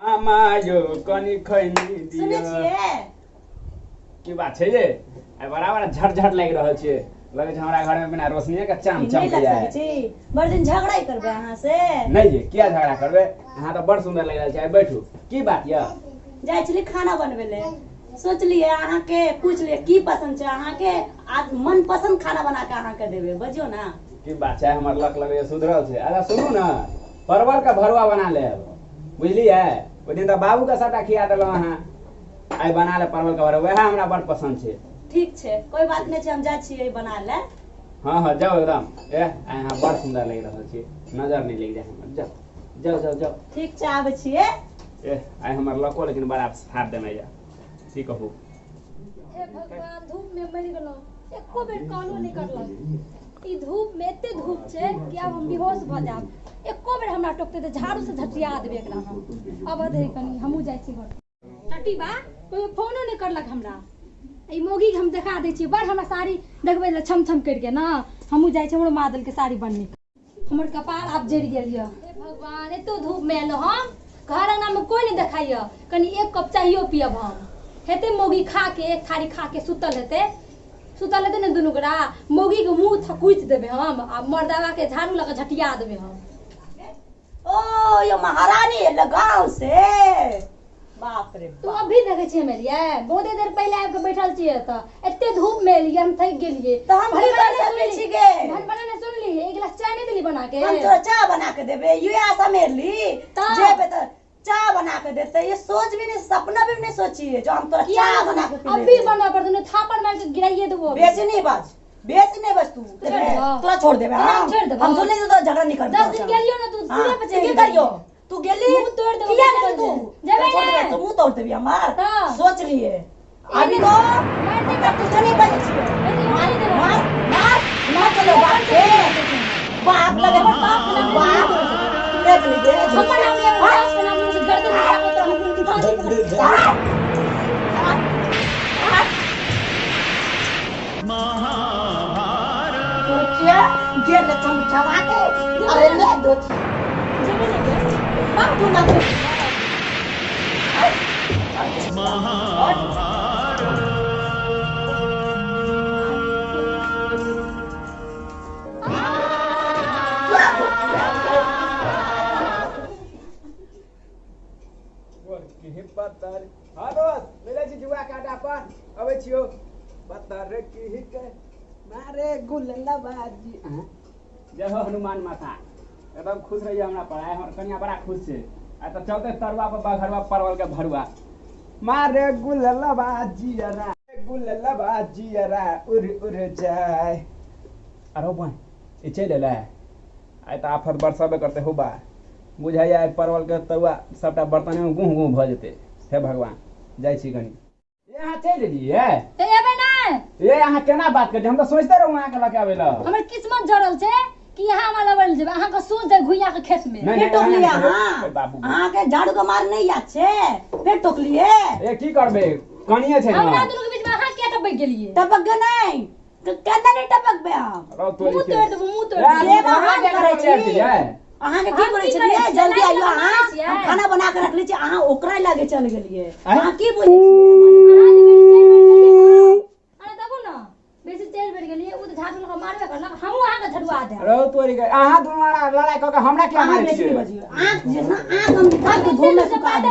आमा यो कनी खैनी दियो सुनै छियै की बात छै ये आई बराबर झट लागि रहल छियै लगे छै हमरा घर में बिना रोशनी के चाम चमक जाए बड़ दिन झगड़ा ही करबे अहाँ से नहीं ये किया झगड़ा करबे अहाँ तो बड़ सुंदर लग रहल छै बैठू की बात य जाय छली खाना बनबे ले सोचलिए अहाँ के पूछ लिए की पसंद छै अहाँ के आज मन पसंद खाना बना के अहाँ के देबे बजियो ना की बात छै हमर लक लगे सुधरल छै अरे सुनू ना परवल का भरुआ बना लेब बुझलिए ओ दिन त बाबू का सबटा खिया देलौ अहाँ आई बना ले परवल का भरुआ वह हमरा बड़ पसंद छै ठीक छै कोई बात नहीं छै हम जा छियै बना ले हां हां जाओ एकदम अहाँ बड़ सुंदर लग रहल छी नजर नहीं लग जाए हमर जाओ ठीक छै आबै छियै आई हमर लको लेकिन बड़ा साथ देने या सी कहू हे भगवान धूप में मर गेलो एको बेर कानो नहीं करलक ई धूप में एते धूप छै कि अब हम बेहोश भ जाब एको बेर हमरा टोकते त झाड़ू से झटिया देबे एकरा हम अब अधे कनी हमहू जाय छी घर टटी बा कोई फोनो नहीं करलक हमरा ई मोगी हम देखा दै छी बड़ हमरा साड़ी देखबै ल छम छम कर के ना हमहू जाय छी हमरो मादल के साड़ी बनने हमर कपार आप जड़ गेल य हे भगवान एतो धूप में एलो हम घर अंगना में कोई नहीं देखाइय कनी एक कप चाहियो पियब हम हेते मोगी खा के एक थारी खा के सुतल हेते ने दुनू गोरा मोगी के मुंह थकुच देबे हम आ मर्दावा के झाड़ू लगा झटिया देबे हम ओ यो महारानी लगाओ से बाप रे तू अभी देखे छी मेलिए बहुत देर पहले आके बैठल छिए त एते धूप में एलिए हम थक गेलिए तो हम भी कर छी गे भन बनाने सुन ली एक गिलास चाय नहीं दिली बना के हम तो चाय बना के देबे ये आशा में ली जेबे तो चाय बना के देते ये सोच भी नहीं सपना भी नहीं सोची है जो हम तो चाय बना के पी अभी बनवा पड़त ने थापड़ मार के गिराइए देबो बेच नहीं बस तू तोरा छोड़ देबे हम तो नहीं तो झगड़ा नहीं करबे 10 दिन गेलियो ना तू पूरे पे की करियो तू गेली मुंह तोड़ देबो किया गेली तू जेबे ना तो मुंह तोड़ देबी हमार सोच लिए अभी तो मारने का कुछ नहीं बच मार चलो बाप लगे बाप देख लीजिए हमर नाम ले बाप के नाम से गर्दन जेल चमचावा के अरे ले दो जेबे ले बाप तू ना पत्थर हाँ दोस्त मिले छी जुआ काटा पर अबे छियो पत्थर की हिके मारे गुल्ला बाजी जय हो हनुमान माता एकदम खुश रहिए हमरा पढ़ाई हमर कन्या बड़ा खुश छे आ तो चलते तरुआ पर बघरवा परवल के भरुआ मारे गुल्ला बाजी रा उड़ जाए अरे बन ई चल ले आई त आफत बरसबे करते हो बा बुझाइया परवल के तरुआ सबटा बर्तन में गुह भ जेते हे भगवान जाय छी कनी यहाँ चल एलिए ते एबे ना ये यहाँ केना बात कर हम तो सोचते रहू यहाँ के लके आवे ला हमर किस्मत जड़ल छे कि यहाँ वाला बन जेबे अहाँ के सोच दे घुइया के खेत में फिर टोकलिए हां के झाड़ू के मार नहीं याद छे फिर टोकलिए ए की करबे कनिए छे हमरा दोनों के बीच में अहाँ क्या टपक गेलिए टपक गए नहीं तो केना नहीं टपक बे हम मुंह तोड़ देबो मुंह तोड़ देबो ये बात करे छी अहाँ के की करे छलिए जल्दी आइयो अहाँ हम खाना बना के रख ली छी अहाँ ओकरा लागे चल गेलिए अहाँ की बोलै अरे देखो ना बेसी तेल बढ़ गेलिए उ त झाड़ू लगा मारबे करलक हमहु अहाँ के झड़वा दे रो तोरी के अहाँ दुनू लड़ाई क के हमरा क्या मारै छी आंख जे ना आंख हम निकाल के धोम में सुखा दे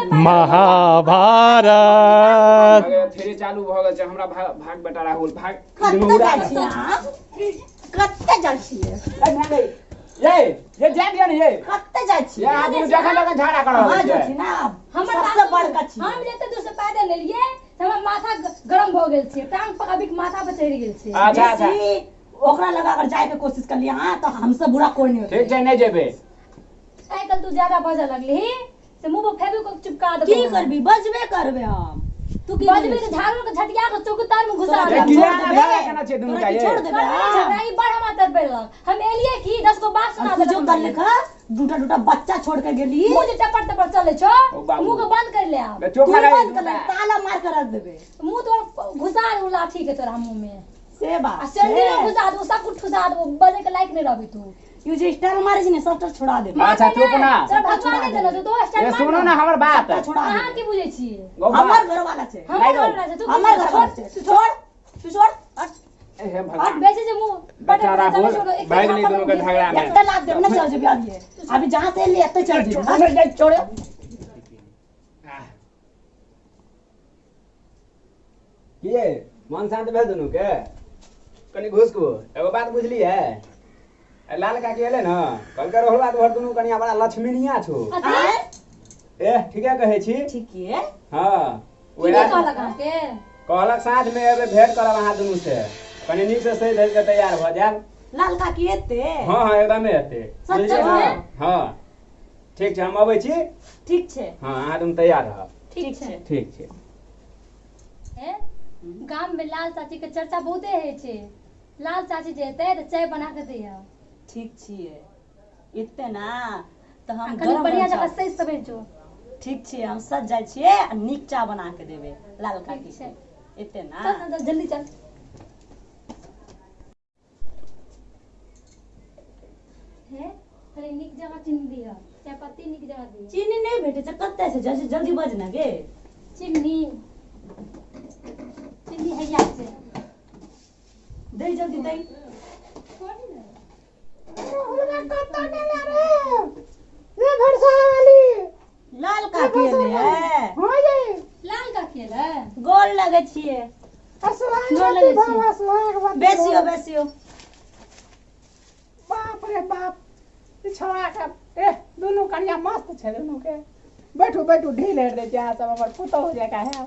महाभारत फेरी चालू भ गेल छै हमरा भाग बेटा राहुल भाग कत्ते जाइ छी ये जान गया ये कत्ते जाइ छी ये आदमी जगह जगह झाड़ा कर हां जो छी ना हमर सबसे बड़का छी हम लेते दूर से पैदल ले लिए हमर माथा गरम भ गेल छै टांग पर अभी माथा पे चढ़ गेल छै अच्छा ओकरा लगा कर जाए के कोशिश कर लिया हां तो हमसे बुरा कोई नहीं ठीक छै नहीं जेबे साइकिल तू ज्यादा बजा लगली से मुंह पे फेबी को चिपका दे की करबी बजबे करबे हम तू की बजबे के झाड़ू के झटिया के चौकीदार में घुसा दे किला ना भागा केना छै दुनू का ये छोड़ देबे ई बड़ हम तर बेलक हम एलिए की 10 को बात सुना दे जो कर लेखा दूटा बच्चा छोड़ के गेली मुंह जे टपर टपर चले छो मुंह के बंद कर ले आ चुप बंद कर ले ताला मार के रख देबे मुंह तो घुसा दे लाठी के तोरा मुंह में से बात आ सर्दी में घुसा दे सब कुछ घुसा दे बजे के लायक नहीं रहबी तू यू जे स्टाइल मारे छी ने सबटा छोड़ा देबे। अच्छा चुप ना सर भगवान देलो तो दो स्टाइल ये सुनो ना हमर बात छोड़ा अहाँ देबे। की बुझै छियै हमर घर वाला छै, हमर घर वाला छै तू हमर घर वाला छै। तू छोड़ हट। हे और भगवान बेचे जे मुंह बेचारा बोल भाग नहीं दोनों के झगड़ा में एकटा लात देबे ना चल जेबे अभी। अभी जहां से ले एते चल जेबे। उधर जाई छोड़ ये मन शांत भेल दुनू के कनी घुस को एगो बात बुझली है लाल का के एले ना कल के रहल बात भर दुनू कनिया बड़ा लक्ष्मीनिया छो आय ए ठीके कहै छी ठीक है। हां की कहलक अहाँ के कहलक साँझ में एबे भेंट करब अहाँ दुनू से कनी नीक से सही धरि के तैयार भ जाब। लाल का की एते हां हां एकदम एते सच्चे में? हां ठीक छै हम अबै छी। ठीक छै हां अहाँ तुम तैयार रहब। ठीक छै। ठीक छै ए गाम में लाल चाची के चर्चा बहुते है छे लाल चाची जे एतै त चाय बना के दिया ठीक छियै एते ना त हम कनी गरम बढ़िया गरम जगह चाय- सही सवेर जो ठीक छियै हम सज जाइ छियै आ नीक चाय बना के देबे लाल का ठीक की छै एते ना चल चल जल्दी चल हे कनी नीक जगह चीनी दिया चाय पत्ती नीक जगह दिया चीनी नहीं भेटे छै कत्ते से जल्दी जल्दी बज ना गे। चीनी चीनी है याद से दे जल्दी दे। लाल का के है लाल का खेल है गोल लगे छियै गोर लगे छी बेसियो बेसियो बाप रे बाप ई छोड़ा के ए दुनू कनिया मस्त छै दुनू के बैठू बैठू ढील हेर दे जा सब हमर पुतौ जका है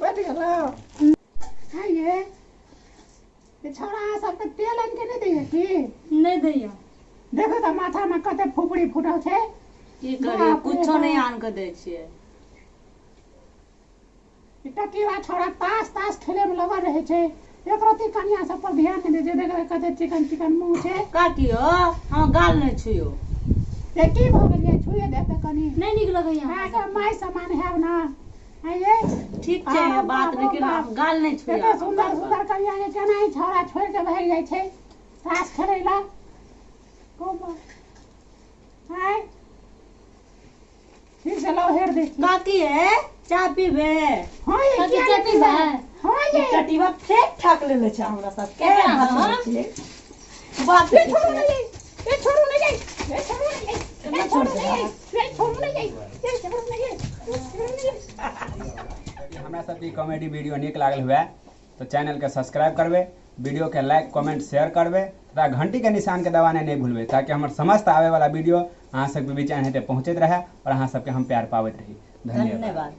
बैठ गेलो हां ये ई छोड़ा सब के तेल आन के नहीं दैए की नहीं दैया देखो त माथा में कते फुफड़ी फुटल छै की करी कुछो नहीं आन के दे छियै। ई टकीवा छोड़ा ताश ताश खेले में लगल रहे छै एक रति कनिया सब पर ध्यान नहीं दे जे देख कते चिकन चिकन मुंह छै का की हो हम गाल नहीं छुयो ते की भ गेलिए छुए दे त कनी नहीं निक लगैया हां के माय समान हैब ना आइए ठीक छै बात लेकिन हम गाल नहीं छुयो कते सुंदर सुंदर कनिया के केना ही छोड़ा छोड़ के भाग जाय छै ताश खेलै ला कोम हाय ठीक से लो हेर दे का की है चाय पीबे हां ये कथी क्या चाय पीबे? हां ये टटीवा फेक ठाक लेले छै हमरा सब के केकरा हाथ हाँ? में छै बात ये छोड़ू नहीं ये छोड़ू नहीं ये छोड़ू नहीं मैं छोड़ दे ये छोड़ू नहीं ये छोड़ू नहीं हमरा सबके कॉमेडी वीडियो नीक लागल हुए तो चैनल के सब्सक्राइब करबे वीडियो के लाइक कमेंट शेयर करबे तथा घंटी के निशान के दबाने नहीं भूलबे ताकि हमर समस्त आवे वाला वीडियो अहाँ सबके बीच एनाहिते पहुँचैत रहे और अहाँ सबके हम प्यार पाबैत रही। धन्यवाद। धन्यवाद।